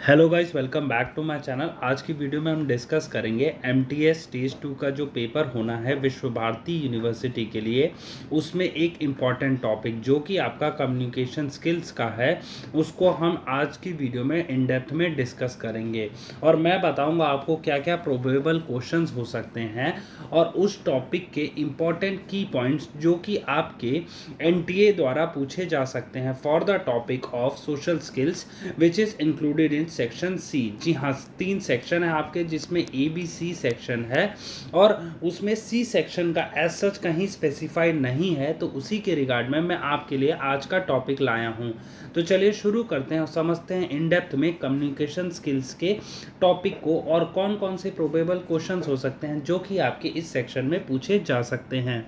Hello guys, welcome back to my channel. आज की video में हम डिस्कस करेंगे एमटीएस स्टेज 2 का जो पेपर होना है विश्व भारती यूनिवर्सिटी के लिए। उसमें एक इम्पॉर्टेंट टॉपिक जो कि आपका कम्युनिकेशन स्किल्स का है, उसको हम आज की वीडियो में इन डेप्थ में डिस्कस करेंगे और मैं बताऊंगा आपको क्या क्या प्रोबेबल क्वेश्चंस हो सकते हैं और उस टॉपिक के इम्पॉर्टेंट की पॉइंट्स जो कि आपके एनटीए द्वारा पूछे जा सकते हैं for the topic of social skills which is included in section C. जी हाँ, 3 सेक्शन है आपके, जिसमें ए बी सी सेक्शन है और उसमें सी सेक्शन का एज सच कहीं स्पेसिफाइड नहीं है, तो उसी के रिगार्ड में मैं आपके लिए आज का टॉपिक लाया हूँ। तो चलिए शुरू करते हैं और समझते हैं इन डेप्थ में कम्युनिकेशन स्किल्स के टॉपिक को और कौन कौन से प्रोबेबल क्वेश्चंस हो सकते हैं जो कि आपके इस सेक्शन में पूछे जा सकते हैं।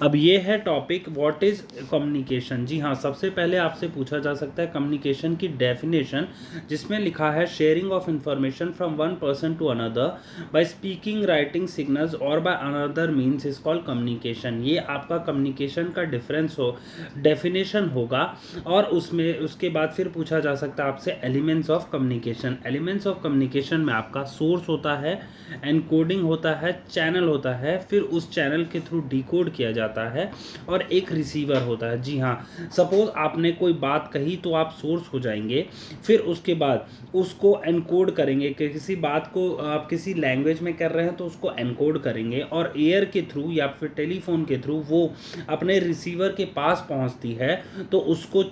अब ये है टॉपिक व्हाट इज कम्युनिकेशन। जी हाँ, सबसे पहले आपसे पूछा जा सकता है कम्युनिकेशन की डेफिनेशन, जिसमें लिखा है sharing of information from one person to another by speaking, writing signals और by another means is called communication. ये आपका कम्युनिकेशन का डिफरेंस हो डेफिनेशन होगा। और उसमें उसके बाद फिर पूछा जा सकता है आपसे elements of communication. Elements of communication में आपका सोर्स होता है, एनकोडिंग होता है, चैनल होता है, फिर उस चैनल के थ्रू डिकोड किया जाता है और एक रिसीवर होता है। जी हाँ, सपोज आपने कोई बात कही तो आप सोर्स हो जाएंगे, फिर उसके बाद उसको एनकोड करेंगे कि किसी बात को आप किसी लैंग्वेज में कर रहे हैं तो उसको एनकोड करेंगे और एयर के थ्रू या फिर टेलीफोन के थ्रू वो अपने रिसीवर के पास पहुंचती है, तो उसको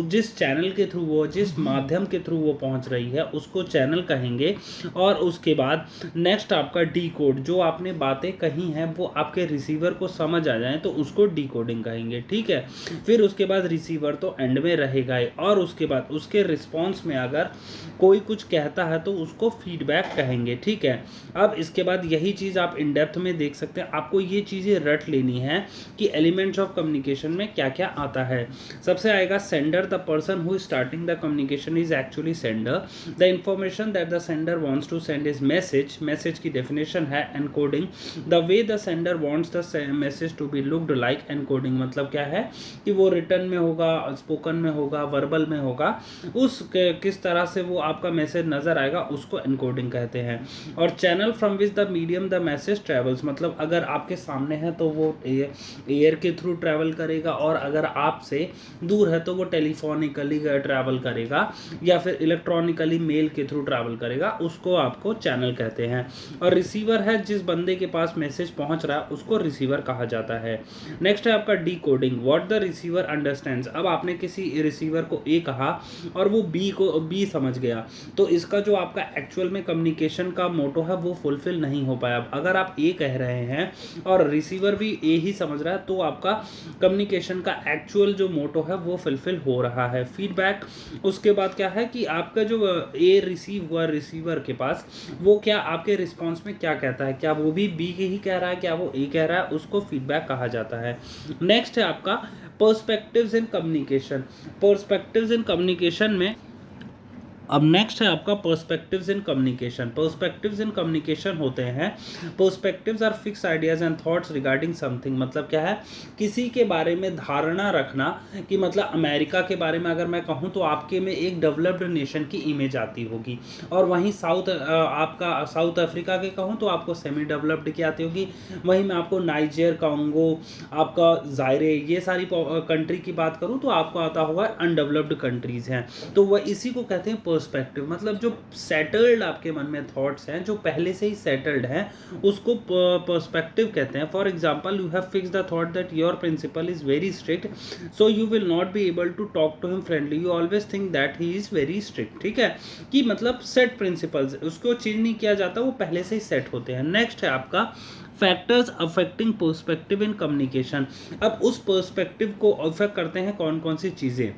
जिस चैनल के थ्रू वो जिस माध्यम के थ्रू वो पहुंच रही है उसको चैनल कहेंगे। और उसके बाद नेक्स्ट आपका डी कोड, जो आपने बातें कही हैं वो आपके रिसीवर को समझ आ जाए तो उसको डी कोडिंग कहेंगे। ठीक है, फिर उसके बाद रिसीवर तो एंड में रहेगा ही और उसके बाद उसके रिस्पॉन्स में अगर कोई कुछ कहता है तो उसको फीडबैक कहेंगे। ठीक है, अब इसके बाद यही चीज़ आप इन डेप्थ में देख सकते हैं। आपको ये चीज़ें रट लेनी है कि एलिमेंट्स ऑफ कम्युनिकेशन में क्या क्या आता है। सबसे आएगा sender, the person who starting the communication is actually sender. The information that the sender wants to send is message. Message की डेफिनेशन है encoding. The way the sender wants the message to be looked like encoding, मतलब क्या है कि वो return में होगा, spoken में होगा, वर्बल में होगा, उस किस तरह से वो आपका मैसेज नजर आएगा उसको एनकोडिंग कहते हैं। और channel from which the medium the message travels, मतलब अगर आपके सामने है तो वो एयर के थ्रू ट्रैवल करेगा और अगर आपसे दूर है तो वो टेलीफोनिकली ट्रैवल करेगा या फिर इलेक्ट्रॉनिकली मेल के थ्रू ट्रैवल करेगा, उसको आपको चैनल कहते हैं। और रिसीवर है जिस बंदे के पास मैसेज पहुंच रहा है उसको रिसीवर कहा जाता है। नेक्स्ट है आपका D coding, what the receiver understands. अब आपने किसी रिसीवर को ए कहा और वो बी को बी समझ गया, तो इसका जो आपका एक्चुअल में कम्युनिकेशन का मोटो है वो फुलफिल नहीं हो पाया। अगर आप ए कह रहे हैं और रिसीवर भी ए ही समझ रहा है तो आपका कम्युनिकेशन का एक्चुअल जो मोटो है वो फुलफिल हो रहा है। फीडबैक, उसके बाद क्या है कि आपका जो ए रिसीव हुआ रिसीवर के पास, वो क्या आपके रिस्पांस में क्या कहता है, क्या वो भी बी के ही कह रहा है, क्या वो ए कह रहा है, उसको फीडबैक कहा जाता है। नेक्स्ट है आपका perspectives in communication. Perspectives in communication में अब नेक्स्ट है आपका perspectives in communication. Perspectives in communication होते हैं, perspectives are fix ideas and thoughts regarding something, मतलब क्या है किसी के बारे में धारणा रखना कि मतलब अमेरिका के बारे में अगर मैं कहूँ तो आपके में एक डेवलप्ड नेशन की इमेज आती होगी, और वहीं आपका साउथ अफ्रीका के कहूँ तो आपको सेमी डेवलप्ड की आती होगी, वहीं मैं आपको नाइजर, कांगो, आपका जायरे, ये सारी कंट्री की बात करूँ तो आपको आता होगा अनडेवलप्ड कंट्रीज हैं। तो वह इसी को कहते हैं पर्सपेक्टिव, मतलब जो सेटल्ड आपके मन में थॉट्स हैं जो पहले से ही सेटल्ड हैं उसको पर्सपेक्टिव कहते हैं। For example, you have fixed the thought that your principal is very strict, so you will not be able to talk to him friendly, you always think that he is very strict. ठीक है, कि मतलब set principles, उसको change नहीं किया जाता, वो पहले से ही सेट होते हैं। नेक्स्ट है आपका factors affecting perspective in communication. अब उस पर्सपेक्टिव को अफेक्ट करते हैं कौन कौन सी चीजें।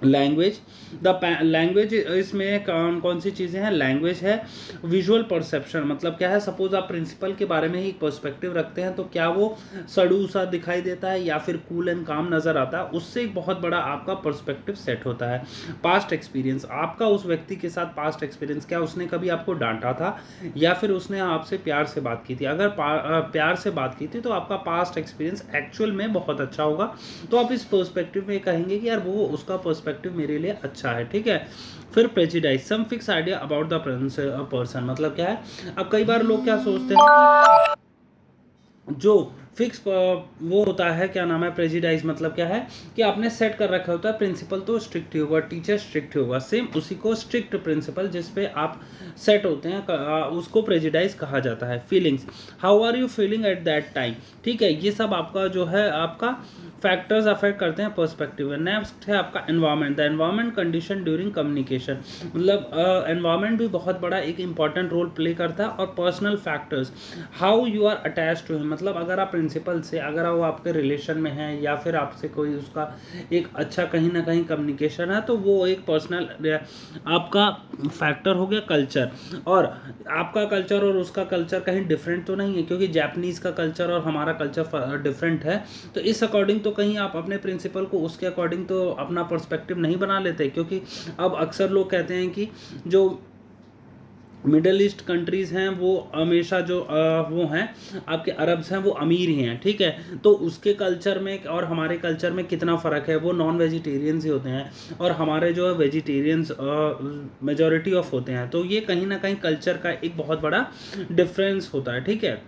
लैंग्वेज, लैंग्वेज, इसमें कौन कौन सी चीज़ें हैं। लैंग्वेज है, विजुअल परसेप्शन, मतलब क्या है सपोज आप प्रिंसिपल के बारे में ही एक पर्सपेक्टिव रखते हैं तो क्या वो सड़ू सा दिखाई देता है या फिर कूल एंड काम नज़र आता है, उससे एक बहुत बड़ा आपका पर्सपेक्टिव सेट होता है। पास्ट एक्सपीरियंस, आपका उस व्यक्ति के साथ पास्ट एक्सपीरियंस, क्या उसने कभी आपको डांटा था या फिर उसने आपसे प्यार से बात की थी। अगर प्यार से बात की थी तो आपका पास्ट एक्सपीरियंस एक्चुअल में बहुत अच्छा होगा, तो आप इस पर्सपेक्टिव में कहेंगे कि यार वो उसका पर्सपेक्टिव पर्सपेक्टिव मेरे लिए अच्छा है, ठीक है। फिर prejudice, some fix idea about the person, मतलब क्या है, अब कई बार लोग क्या सोचते हैं, जो फिक्स वो होता है, क्या नाम है, प्रेजिडाइज मतलब क्या है कि आपने सेट कर रखा होता है प्रिंसिपल, तो स्ट्रिक्ट ही होगा, टीचर स्ट्रिक्ट होगा, सेम उसी को स्ट्रिक्ट प्रिंसिपल जिस पे आप सेट होते हैं उसको प्रेजिडाइज कहा जाता है। Feelings, how are you feeling at that time, ठीक है, ये सब आपका जो है आपका फैक्टर्स अफेक्ट करते हैं पर्सपेक्टिव। नेक्स्ट है आपका environment, the environment condition during communication, मतलब एनवायरनमेंट भी बहुत बड़ा एक इंपॉर्टेंट रोल प्ले करता है। और personal factors, how you are attach to him, मतलब अगर आप प्रिंसिपल से, अगर वो आपके रिलेशन में है या फिर आपसे कोई उसका एक अच्छा कहीं ना कहीं कम्युनिकेशन है, तो वो एक पर्सनल आपका फैक्टर हो गया। कल्चर, और आपका कल्चर और उसका कल्चर कहीं डिफरेंट तो नहीं है, क्योंकि जापानीज़ का कल्चर और हमारा कल्चर डिफरेंट है, तो इस अकॉर्डिंग तो कहीं आप अपने प्रिंसिपल को उसके अकॉर्डिंग तो अपना पर्सपेक्टिव नहीं बना लेते, क्योंकि अब अक्सर लोग कहते हैं कि जो मिडल ईस्ट कंट्रीज़ हैं वो हमेशा जो वो हैं आपके अरब्स हैं वो अमीर ही हैं, ठीक है, तो उसके कल्चर में और हमारे कल्चर में कितना फ़र्क है, वो नॉन वेजिटेरियंस ही होते हैं और हमारे जो है वेजिटेरियंस मेजॉरिटी ऑफ होते हैं, तो ये कहीं ना कहीं कल्चर का एक बहुत बड़ा डिफरेंस होता है, ठीक है।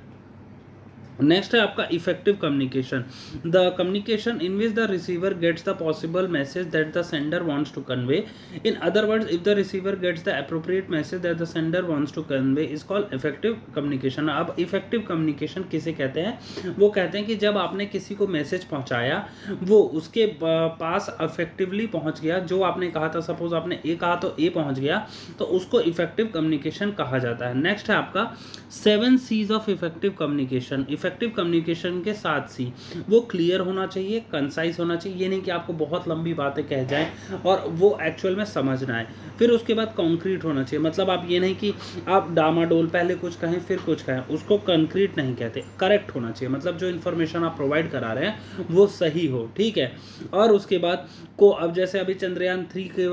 नेक्स्ट है आपका effective communication, the communication in which the receiver gets the possible message that the sender wants to convey, in other words if the receiver gets the appropriate message that the sender wants to convey is called effective communication. अब effective communication किसे कहते हैं, वो कहते हैं कि जब आपने किसी को मैसेज पहुंचाया वो उसके पास इफेक्टिवली पहुंच गया, जो आपने कहा था, सपोज आपने ए कहा तो ए पहुंच गया, तो उसको इफेक्टिव कम्युनिकेशन कहा जाता है। नेक्स्ट है आपका 7 Cs of effective communication. Effective communication के 7 सी, वो क्लियर होना चाहिए, कंसाइज होना चाहिए, ये नहीं कि आपको बहुत लंबी बातें कह जाएं और वो एक्चुअल में समझ ना आए। फिर उसके बाद कॉन्क्रीट होना चाहिए, मतलब आप ये नहीं कि आप डामाडोल पहले कुछ कहें फिर कुछ कहें, उसको कंक्रीट नहीं कहते, करेक्ट होना चाहिए, मतलब जो इन्फॉर्मेशन आप प्रोवाइड करा रहे हैं वो सही हो, ठीक है। और उसके बाद को, अब जैसे अभी चंद्रयान 3 के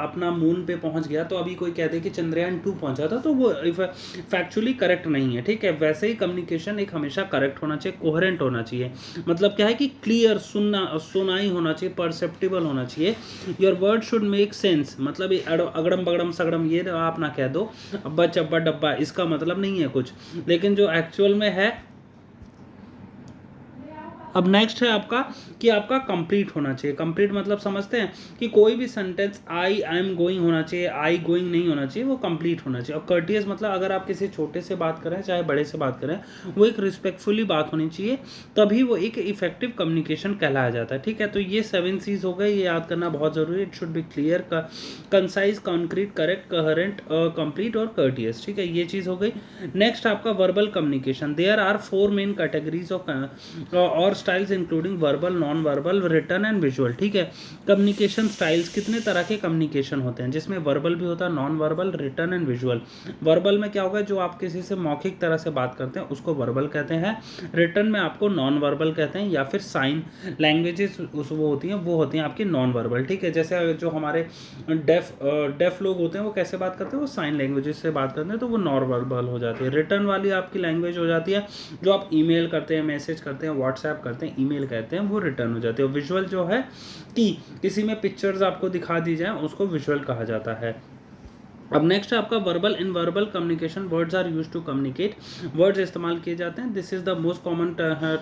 अपना मून पे पहुंच गया, तो अभी कोई कहते कि चंद्रयान 2 पहुंचा था, तो वो फैक्चुअली करेक्ट नहीं है, ठीक है। वैसे ही कम्युनिकेशन एक हमेशा करेक्ट होना चाहिए, कोहेरेंट होना चाहिए, मतलब क्या है कि क्लियर, सुनाई होना चाहिए, परसेप्टिबल होना चाहिए। Your word should make sense, मतलब ये अगड़म बगड़म सगड़म ये आप ना कह दो, अब्बा चब्बा डब्बा, इसका मतलब नहीं है कुछ, लेकिन जो एक्चुअल में है। अब नेक्स्ट है आपका कि आपका कंप्लीट होना चाहिए। कंप्लीट मतलब समझते हैं कि कोई भी सेंटेंस आई एम गोइंग होना चाहिए, आई गोइंग नहीं होना चाहिए, वो कंप्लीट होना चाहिए। और कर्टियस मतलब अगर आप किसी छोटे से बात करें चाहे बड़े से बात करें, वो एक रिस्पेक्टफुली बात होनी चाहिए, तभी वो एक इफेक्टिव कम्युनिकेशन कहलाया जाता है, ठीक है। तो ये 7 सीज हो गए, ये याद करना बहुत जरूरी है। It should be clear, concise, concrete, correct, coherent, complete और कर्टियस, ठीक है, ये चीज़ हो गई। नेक्स्ट आपका verbal communication, there are 4 main categories of और styles including verbal, non verbal, written and visual, ठीक है। कम्युनिकेशन स्टाइल्स, कितने तरह के कम्युनिकेशन होते हैं, जिसमें वर्बल भी होता है, non verbal, written and visual. Verbal में क्या होगा, जो आप किसी से मौखिक तरह से बात करते हैं उसको वर्बल कहते हैं। रिटन में आपको नॉन वर्बल कहते हैं, या फिर साइन लैंग्वेजेस उस वो होती हैं आपकी नॉन वर्बल, ठीक है। जैसे जो हमारे डेफ लोग होते हैं वो कैसे बात करते हैं, वो साइन लैंग्वेजेस से बात करते हैं, तो वो नॉन वर्बल हो जाती है। रिटन वाली आपकी लैंग्वेज हो जाती है जो आप ईमेल करते हैं, मैसेज करते हैं, व्हाट्सएप करते हैं, ईमेल कहते हैं, वो रिटर्न हो जाते हैं। विजुअल जो है कि किसी में पिक्चर्स आपको दिखा दी जाए, उसको विजुअल कहा जाता है। अब नेक्स्ट है आपका verbal. In verbal communication words are use to communicate, words इस्तेमाल किए जाते हैं। This is the most common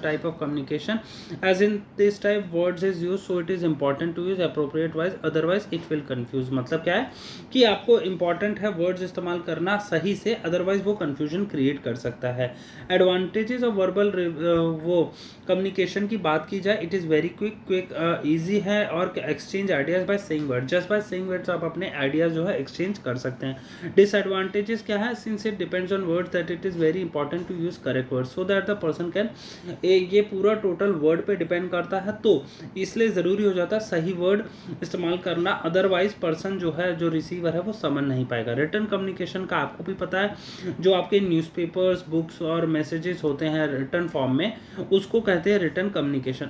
type of communication, as in this type words is use, so it is important to use appropriate wise, otherwise it will confuse. मतलब क्या है कि आपको important है वर्ड्स इस्तेमाल करना सही से, अदरवाइज वो कंफ्यूजन क्रिएट कर सकता है। एडवांटेजेस ऑफ वर्बल वो कम्युनिकेशन की बात की जाए, it is very quick easy है, और exchange ideas by saying word, just by saying words आप अपने आइडियाज जो है एक्सचेंज कर सकते हैं। डिसएडवांटेजेस क्या है, since it depends on words that it is very important to use correct word so that the person can, ये पूरा टोटल वर्ड पे डिपेंड करता है, तो इसलिए ज़रूरी हो जाता है सही वर्ड इस्तेमाल करना, अदरवाइज पर्सन जो है, जो रिसीवर है, वो समझ नहीं पाएगा। रिटन कम्युनिकेशन का आपको भी पता है, जो आपके न्यूज़पेपर्स, बुक्स और मैसेजेस होते हैं रिटन फॉर्म में, उसको कहते हैं रिटन कम्युनिकेशन।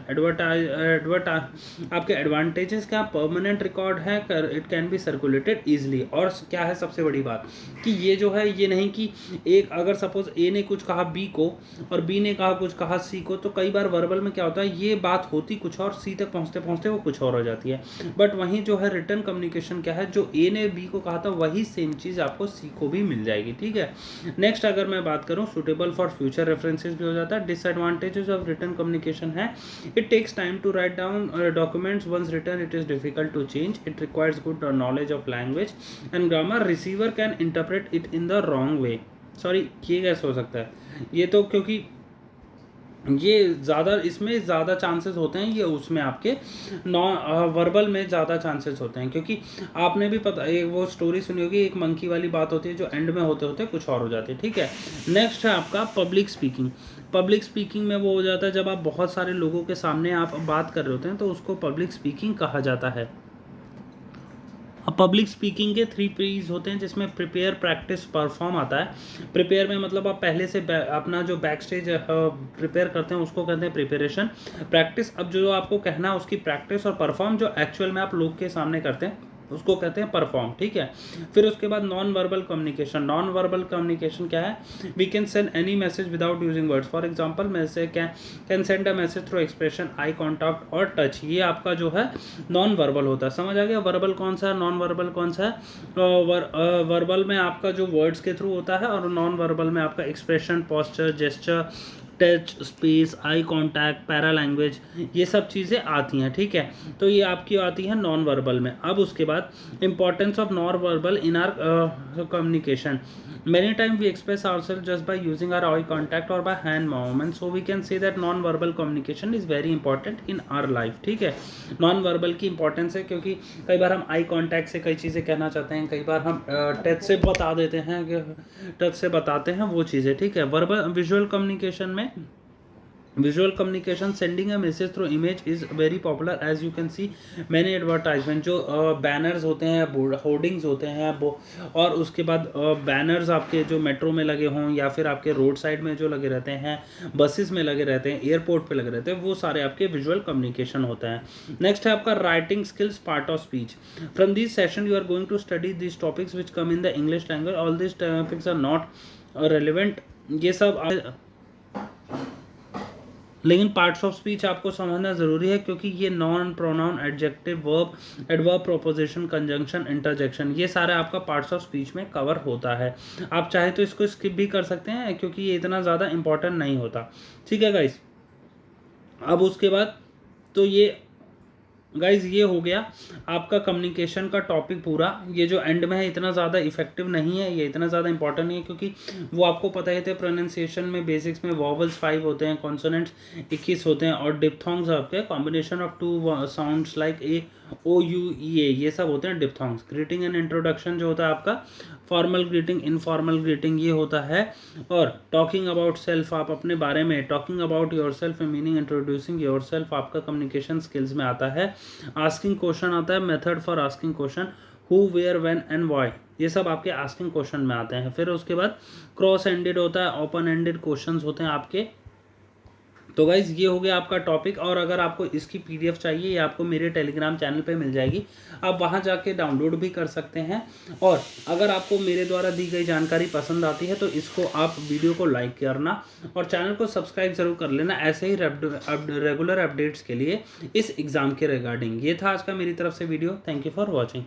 आपके एडवांटेजेस क्या, परमानेंट रिकॉर्ड है, it can be circulated easily, और क्या है सबसे बड़ी बात कि ये जो है ये नहीं कि एक अगर सपोज ए ने कुछ कहा बी को और बी ने कुछ कहा सी को, तो कई बार वर्बल में क्या होता है ये बात होती कुछ और सी तक पहुंचते पहुंचते वो कुछ और हो जाती है। बट वहीं जो है रिटर्न कम्युनिकेशन क्या है, जो ए ने बी को कहा था वही सेम चीज़ आपको सी को भी मिल जाएगी, ठीक है। नेक्स्ट अगर मैं बात करूँ सुटेबल फॉर फ्यूचर रेफरेंसेस भी हो जाता है। डिसएडवांटेजेस ऑफ रिटर्न कम्युनिकेशन है, it takes time to write down documents, once written it is difficult to change, it requires good knowledge of language and grammar, receiver can interpret it in the wrong way. Sorry ये कैसे हो सकता है, ये तो क्योंकि ये ज़्यादा इसमें ज़्यादा चांसेस होते हैं, ये उसमें आपके वर्बल में ज़्यादा चांसेस होते हैं, क्योंकि आपने भी पता एक वो स्टोरी सुनी होगी, एक मंकी वाली बात होती है जो एंड में होते होते कुछ और हो जाती है, ठीक है। नेक्स्ट है आपका पब्लिक स्पीकिंग। पब्लिक स्पीकिंग में वो हो जाता है जब आप बहुत सारे लोगों के सामने आप बात कर रहे होते हैं तो उसको पब्लिक स्पीकिंग कहा जाता है। अब पब्लिक स्पीकिंग के 3 पीज होते हैं, जिसमें प्रिपेयर, प्रैक्टिस, परफॉर्म आता है। प्रिपेयर में मतलब आप पहले से अपना जो बैक स्टेज प्रिपेयर करते हैं उसको कहते हैं प्रिपरेशन। प्रैक्टिस, अब जो आपको कहना है उसकी प्रैक्टिस, और परफॉर्म जो एक्चुअल में आप लोग के सामने करते हैं उसको कहते हैं परफॉर्म, ठीक है। फिर उसके बाद non verbal communication. Non verbal communication क्या है, we can send any message without using words, for example message can send a message through expression, eye contact और टच। ये आपका जो है नॉन वर्बल होता है। समझ आ गया वर्बल कौन सा है, नॉन वर्बल कौन सा है। वर्बल में आपका जो वर्ड्स के थ्रू होता है, और नॉन वर्बल में आपका expression, posture, gesture, touch, space, eye contact, para language, ये सब चीज़ें आती हैं, ठीक है। तो ये आपकी आती है नॉन वर्बल में। अब उसके बाद importance of non verbal in are communication. Many times we express ourselves just by using our eye contact or by hand movement, so we can say that non-verbal communication is very important in our life, ठीक है। non-verbal की importance है क्योंकि कई बार हम eye contact से कई चीज़ें कहना चाहते हैं, कई बार हम टच से बता देते हैं, टच से बताते हैं वो चीज़ें, ठीक है। वर्बल विजुअल कम्युनिकेशन में visual communication, sending a message through image is very popular, as you can see many advertisement, जो बैनर्स होते हैं, होर्डिंग्स होते हैं वो, और उसके बाद बैनर्स आपके जो मेट्रो में लगे हों या फिर आपके रोड साइड में जो लगे रहते हैं, बसेस में लगे रहते हैं, एयरपोर्ट पे लगे रहते हैं, वो सारे आपके विजुअल कम्युनिकेशन होता है। नेक्स्ट है आपका writing skills, part of speech. From this session you are going to study this topics which come in the English language, all this topics are not relevant, ये सब लेकिन पार्ट्स ऑफ स्पीच आपको समझना ज़रूरी है, क्योंकि ये non, pronoun, adjective, verb, adverb, proposition, conjunction, interjection, ये सारा आपका पार्ट्स ऑफ स्पीच में कवर होता है। आप चाहे तो इसको स्किप भी कर सकते हैं क्योंकि ये इतना ज़्यादा इंपॉर्टेंट नहीं होता, ठीक है गाइस। अब उसके बाद तो ये गाइज ये हो गया आपका कम्युनिकेशन का टॉपिक पूरा। ये जो एंड में है इतना ज़्यादा इफेक्टिव नहीं है, ये इतना ज़्यादा इंपॉर्टेंट नहीं है, क्योंकि वो आपको पता ही थे प्रोनाउंसिएशन में बेसिक्स में वॉवल्स 5 होते हैं, कॉन्सोनेंट्स 21 होते हैं, और डिप्थोंग्स आपके combination of 2 sounds like A, O, U, E, A, ये सब होते हैं डिप्थोंग्स। ग्रीटिंग एंड इंट्रोडक्शन जो होता है आपका फॉर्मल ग्रीटिंग, इनफॉर्मल ग्रीटिंग, ये होता है। और टॉकिंग अबाउट सेल्फ, आप अपने बारे में, talking about yourself, meaning introducing yourself, आपका कम्युनिकेशन स्किल्स में आता है। आस्किंग क्वेश्चन आता है, method for asking question, who, where, when and why, ये सब आपके आस्किंग क्वेश्चन में आते हैं। फिर उसके बाद क्रॉस एंडेड होता है, ओपन एंडेड क्वेश्चंस होते हैं आपके। तो गाइज ये हो गया आपका टॉपिक, और अगर आपको इसकी पीडीएफ चाहिए ये आपको मेरे टेलीग्राम चैनल पे मिल जाएगी, आप वहाँ जाके डाउनलोड भी कर सकते हैं। और अगर आपको मेरे द्वारा दी गई जानकारी पसंद आती है तो इसको आप वीडियो को लाइक करना और चैनल को सब्सक्राइब जरूर कर लेना, ऐसे ही रेगुलर अपडेट्स के लिए इस एग्ज़ाम के रिगार्डिंग। ये था आज का मेरी तरफ से video. Thank you for watching.